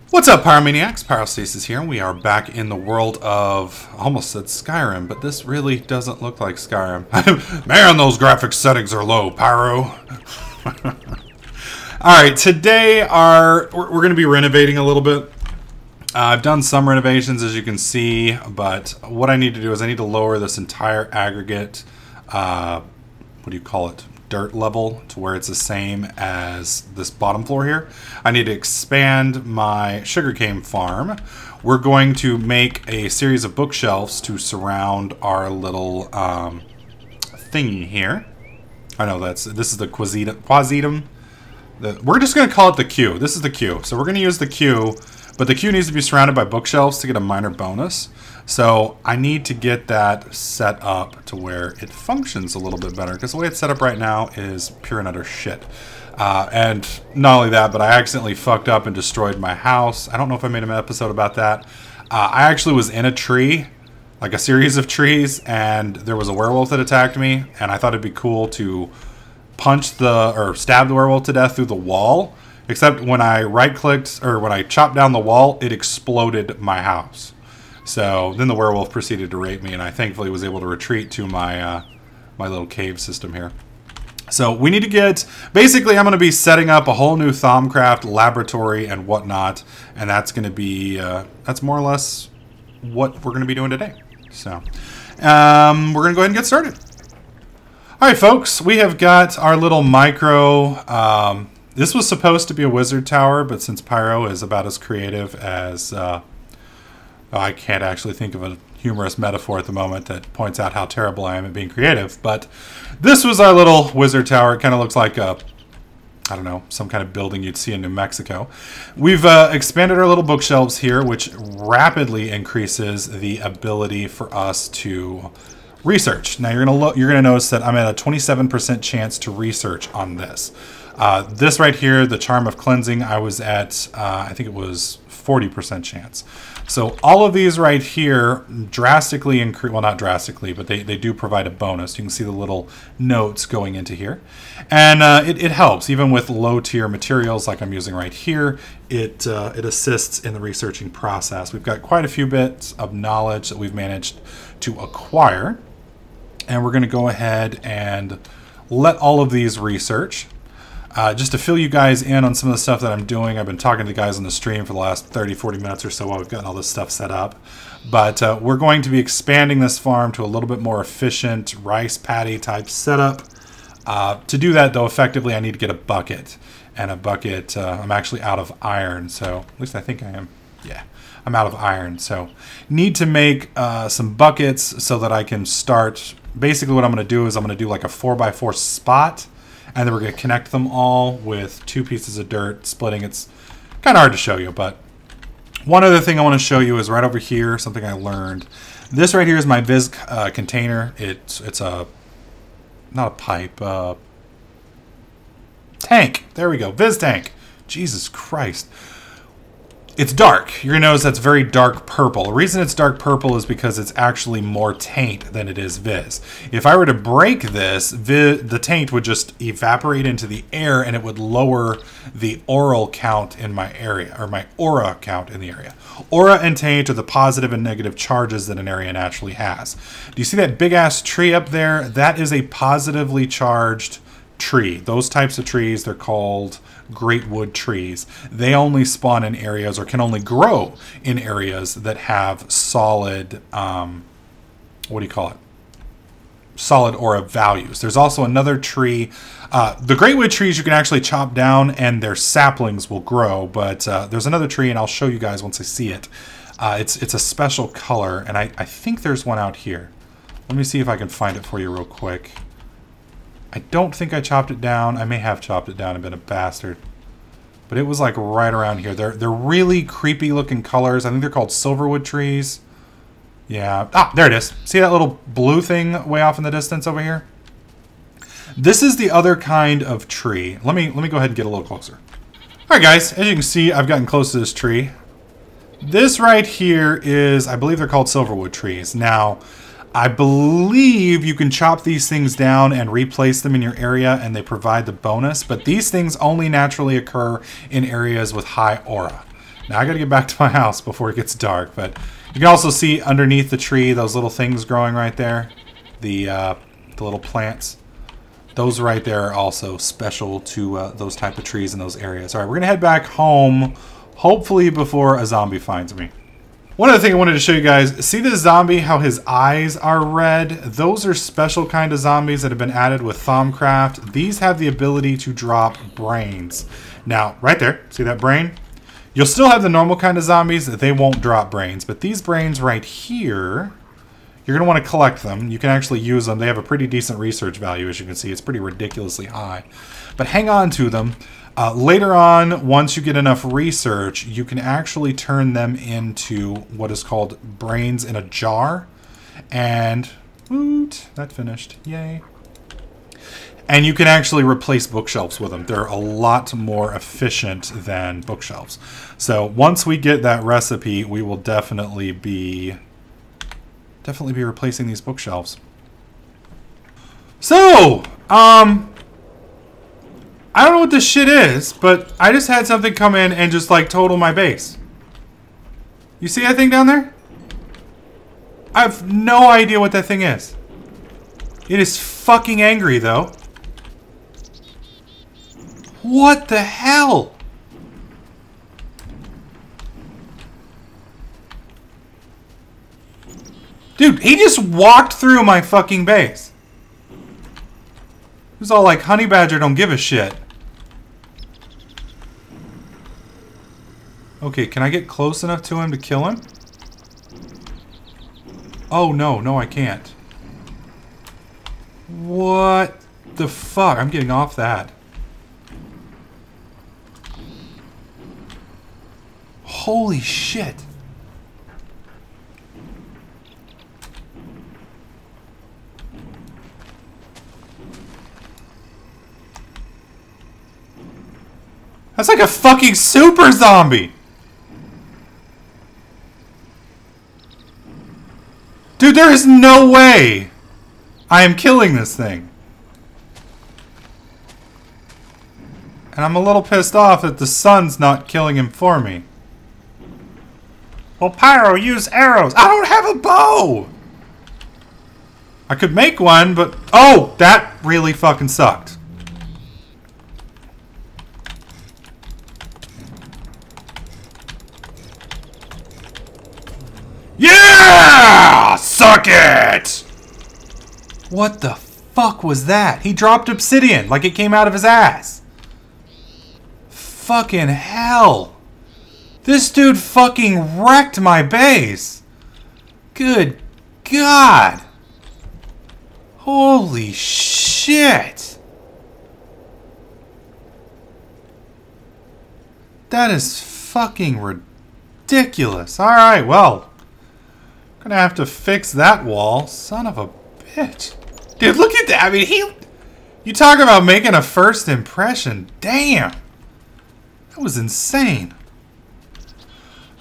What's up, Pyromaniacs? Pyrostasis here. We are back in the world of, I almost said Skyrim, but this really doesn't look like Skyrim. Man, those graphics settings are low, Pyro. Alright, today we're going to be renovating a little bit. I've done some renovations, as you can see, but what I need to do is I need to lower this entire aggregate, what do you call it? Dirt level to where it's the same as this bottom floor here. I need to expand my sugarcane farm. We're going to make a series of bookshelves to surround our little thingy here. I know this is the quasitum. We're just going to call it the queue. This is the queue. So we're going to use the queue, but the queue needs to be surrounded by bookshelves to get a minor bonus. So I need to get that set up to where it functions a little bit better, because the way it's set up right now is pure and utter shit. And not only that, but I accidentally fucked up and destroyed my house. I don't know if I made an episode about that. I actually was in a tree, like a series of trees, and there was a werewolf that attacked me, and I thought it'd be cool to stab the werewolf to death through the wall. Except when I right-clicked, or when I chopped down the wall, it exploded my house. So then the werewolf proceeded to rape me, and I thankfully was able to retreat to my my little cave system here. So we need to get, basically I'm going to be setting up a whole new Thaumcraft laboratory and whatnot, and that's going to be, that's more or less what we're going to be doing today. So we're going to go ahead and get started. Alright folks, we have got our little micro, this was supposed to be a wizard tower, but since Pyro is about as creative as, I can't actually think of a humorous metaphor at the moment that points out how terrible I am at being creative, but this was our little wizard tower. It kind of looks like a, I don't know, some kind of building you'd see in New Mexico. We've expanded our little bookshelves here, which rapidly increases the ability for us to research. Now you're gonna notice that I'm at a 27% chance to research on this. This right here, the Charm of Cleansing, I was at, I think it was 40% chance. So all of these right here drastically increase, well, not drastically, but they do provide a bonus. You can see the little notes going into here. And it helps, even with low tier materials like I'm using right here, it assists in the researching process. We've got quite a few bits of knowledge that we've managed to acquire. And we're gonna go ahead and let all of these research. Just to fill you guys in on some of the stuff that I'm doing, I've been talking to the guys on the stream for the last 30-40 minutes or so while we've gotten all this stuff set up. But we're going to be expanding this farm to a little bit more efficient rice paddy type setup. To do that, though, effectively I need to get a bucket. And a bucket, I'm actually out of iron, so at least I think I am. Yeah, I'm out of iron. So need to make some buckets so that I can start. Basically what I'm going to do is I'm going to do like a 4x4 spot. And then we're going to connect them all with 2 pieces of dirt, splitting. It's kind of hard to show you, but one other thing I want to show you is right over here, something I learned. This right here is my Viz container. It's a, not a pipe, tank. There we go, Viz tank. Jesus Christ. It's dark. You're going to notice that's very dark purple. The reason it's dark purple is because it's actually more taint than it is Viz. If I were to break this, the taint would just evaporate into the air and it would lower the aural count in my area, or my aura count in the area. Aura and taint are the positive and negative charges that an area naturally has. Do you see that big ass tree up there? That is a positively charged tree. Those types of trees, they're called great wood trees. They only spawn in areas, or can only grow in areas that have solid, what do you call it? Solid aura values. There's also another tree. The great wood trees you can actually chop down and their saplings will grow, but there's another tree, and I'll show you guys once I see it. It's a special color, and I think there's one out here. Let me see if I can find it for you real quick. I don't think I chopped it down. I may have chopped it down and been a bastard. But it was like right around here. They're really creepy looking colors. I think they're called silverwood trees. Yeah. Ah, there it is. See that little blue thing way off in the distance over here? This is the other kind of tree. Let me go ahead and get a little closer. Alright guys, as you can see, I've gotten close to this tree. This right here is, I believe they're called silverwood trees. Now, I believe you can chop these things down and replace them in your area and they provide the bonus, but these things only naturally occur in areas with high aura. Now I gotta get back to my house before it gets dark, but you can also see underneath the tree those little things growing right there. The little plants. Those right there are also special to those type of trees in those areas. All right, we're gonna head back home, hopefully before a zombie finds me. One other thing I wanted to show you guys, see this zombie, how his eyes are red? Those are special kind of zombies that have been added with Thaumcraft. These have the ability to drop brains. Now, right there, see that brain? You'll still have the normal kind of zombies that they won't drop brains, but these brains right here, you're going to want to collect them. You can actually use them. They have a pretty decent research value, as you can see. It's pretty ridiculously high. But hang on to them. Later on, once you get enough research, you can actually turn them into what is called brains in a jar. And, woot, that finished. Yay. And you can actually replace bookshelves with them. They're a lot more efficient than bookshelves. So once we get that recipe, we will definitely be replacing these bookshelves. So, I don't know what this shit is, but I just had something come in and just like total my base. You see that thing down there? I have no idea what that thing is. It is fucking angry though. What the hell? Dude, he just walked through my fucking base. He was all like, Honey Badger don't give a shit. Okay, can I get close enough to him to kill him? Oh, no, I can't. What the fuck? I'm getting off that. Holy shit. That's like a fucking super zombie! Dude, there is no way I am killing this thing. And I'm a little pissed off that the sun's not killing him for me. Well, Pyro, use arrows. I don't have a bow! I could make one, but... Oh! That really fucking sucked. Yeah! Suck it! What the fuck was that? He dropped obsidian like it came out of his ass. Fucking hell. This dude fucking wrecked my base. Good God. Holy shit. That is fucking ridiculous. Alright, well. I'm gonna have to fix that wall. Son of a bitch. Dude, look at that. I mean, you talk about making a first impression. Damn. That was insane.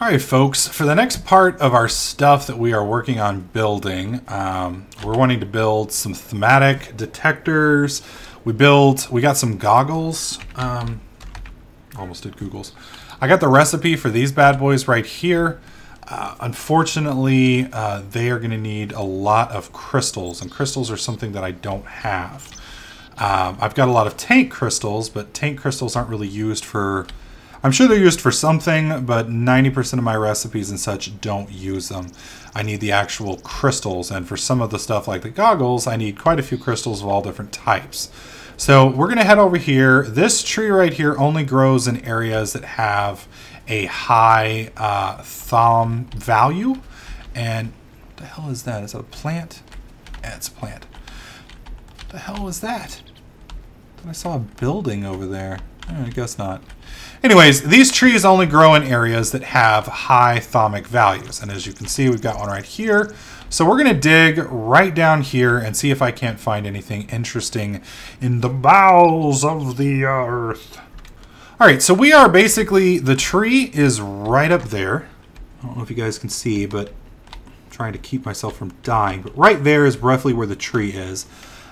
Alright, folks. For the next part of our stuff that we are working on building, we're wanting to build some thematic detectors. We got some goggles. Almost did Googles. I got the recipe for these bad boys right here. Unfortunately, they are going to need a lot of crystals, and crystals are something that I don't have. I've got a lot of tank crystals, but tank crystals aren't really used for... I'm sure they're used for something, but 90% of my recipes and such don't use them. I need the actual crystals, and for some of the stuff like the goggles, I need quite a few crystals of all different types. So we're going to head over here. This tree right here only grows in areas that have a high Thaum value. And what the hell is that? Is that a plant? Yeah, it's a plant. What the hell was that? I saw a building over there. I guess not. Anyways, these trees only grow in areas that have high thaumic values. And as you can see, we've got one right here. So we're going to dig right down here and see if I can't find anything interesting in the bowels of the earth. All right, so we are basically, the tree is right up there. I don't know if you guys can see, but I'm trying to keep myself from dying. But right there is roughly where the tree is.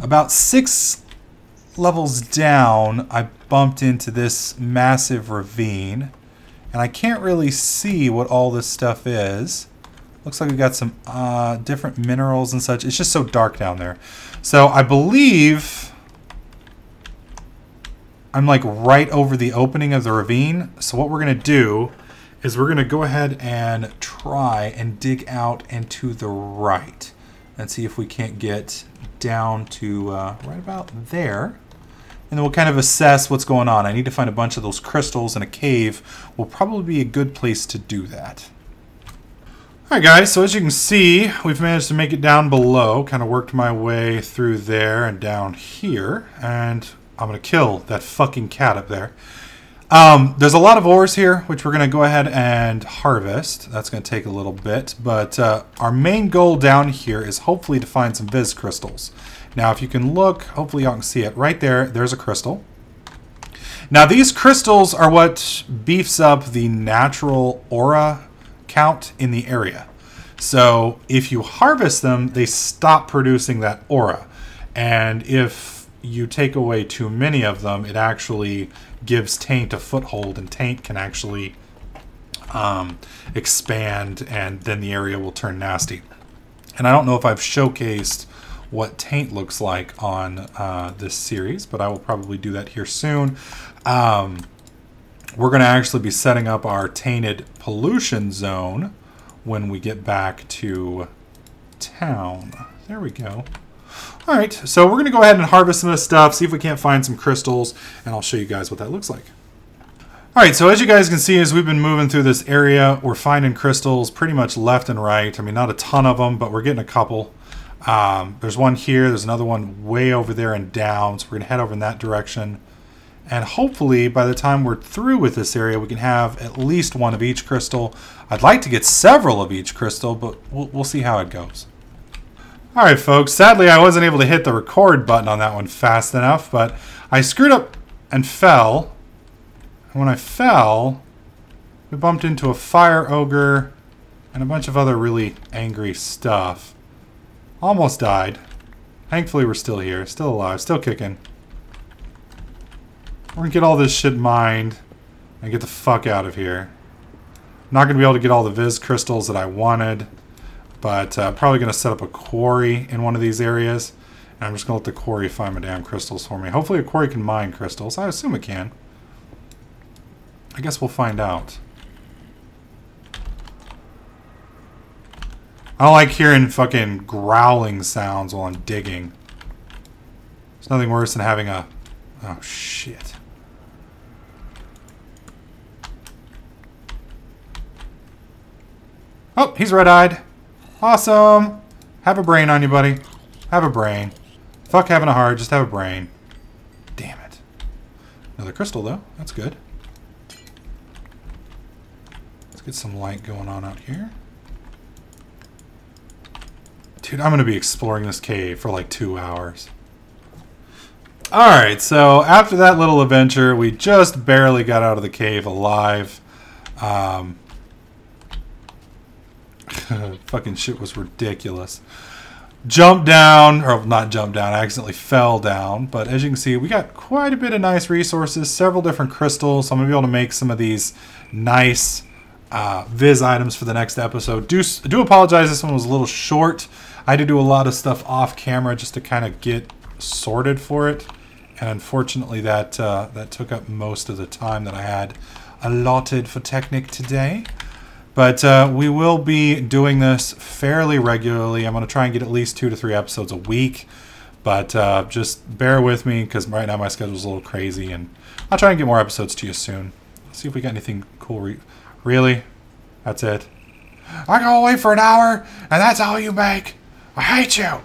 About 6 levels down, I bumped into this massive ravine. And And I can't really see what all this stuff is. Looks like we got some different minerals and such. It's just so dark down there. So I believe I'm like right over the opening of the ravine. So what we're going to do is we're going to go ahead and try and dig out and to the right. And see if we can't get down to right about there. And then we'll kind of assess what's going on. I need to find a bunch of those crystals in a cave. Will probably be a good place to do that. Alright guys, so as you can see, we've managed to make it down below. Kind of worked my way through there and down here. And I'm going to kill that fucking cat up there. There's a lot of ores here, which we're going to go ahead and harvest. That's going to take a little bit. But our main goal down here is hopefully to find some Viz crystals. Now, if you can look, hopefully y'all can see it. Right there, there's a crystal. Now, these crystals are what beefs up the natural aura count in the area. So, if you harvest them, they stop producing that aura. And if you take away too many of them, it actually gives Taint a foothold, and Taint can actually expand, and then the area will turn nasty. And I don't know if I've showcased what Taint looks like on this series, but I will probably do that here soon. We're going to actually be setting up our tainted pollution zone when we get back to town. There we go. All right, so we're going to go ahead and harvest some of this stuff, see if we can't find some crystals, and I'll show you guys what that looks like. All right, so as you guys can see, as we've been moving through this area, we're finding crystals pretty much left and right. I mean, not a ton of them, but we're getting a couple. There's one here, there's another one way over there and down, so we're going to head over in that direction. And hopefully, by the time we're through with this area, we can have at least one of each crystal. I'd like to get several of each crystal, but we'll see how it goes. All right, folks, sadly, I wasn't able to hit the record button on that one fast enough, but I screwed up and fell. And when I fell, we bumped into a fire ogre and a bunch of other really angry stuff. Almost died. Thankfully, we're still here, still alive, still kicking. We're gonna get all this shit mined and get the fuck out of here. I'm not gonna be able to get all the Viz crystals that I wanted, but probably gonna set up a quarry in one of these areas. And I'm just gonna let the quarry find my damn crystals for me. Hopefully a quarry can mine crystals. I assume it can. I guess we'll find out. I don't like hearing fucking growling sounds while I'm digging. There's nothing worse than having a... Oh, shit. Oh, he's red-eyed. Awesome. Have a brain on you, buddy. Have a brain. Fuck having a heart, just have a brain. Damn it. Another crystal, though. That's good. Let's get some light going on out here. Dude, I'm going to be exploring this cave for like 2 hours. Alright, so after that little adventure, we just barely got out of the cave alive. Fucking shit was ridiculous. Jumped down, or not jumped down, I accidentally fell down. But as you can see, we got quite a bit of nice resources, several different crystals. So I'm going to be able to make some of these nice Viz items for the next episode. I do apologize, this one was a little short. I had to do a lot of stuff off camera just to kind of get sorted for it. And unfortunately that took up most of the time that I had allotted for Technic today. But we will be doing this fairly regularly. I'm going to try and get at least 2 to 3 episodes a week. But just bear with me because right now my schedule's a little crazy. And I'll try and get more episodes to you soon. Let's see if we got anything cool. Really? That's it? I go away for an hour and that's all you make? I hate you!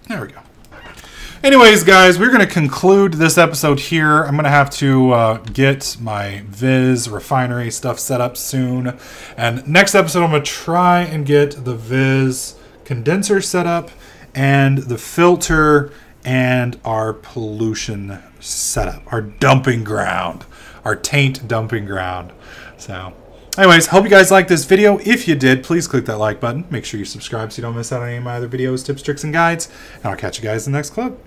There we go. Anyways, guys, we're going to conclude this episode here. I'm going to have to get my Viz refinery stuff set up soon. And next episode, I'm going to try and get the Viz condenser set up and the filter and our pollution setup. Our dumping ground. Our taint dumping ground. So... anyways, hope you guys liked this video. If you did, please click that like button. Make sure you subscribe so you don't miss out on any of my other videos, tips, tricks, and guides. And I'll catch you guys in the next clip.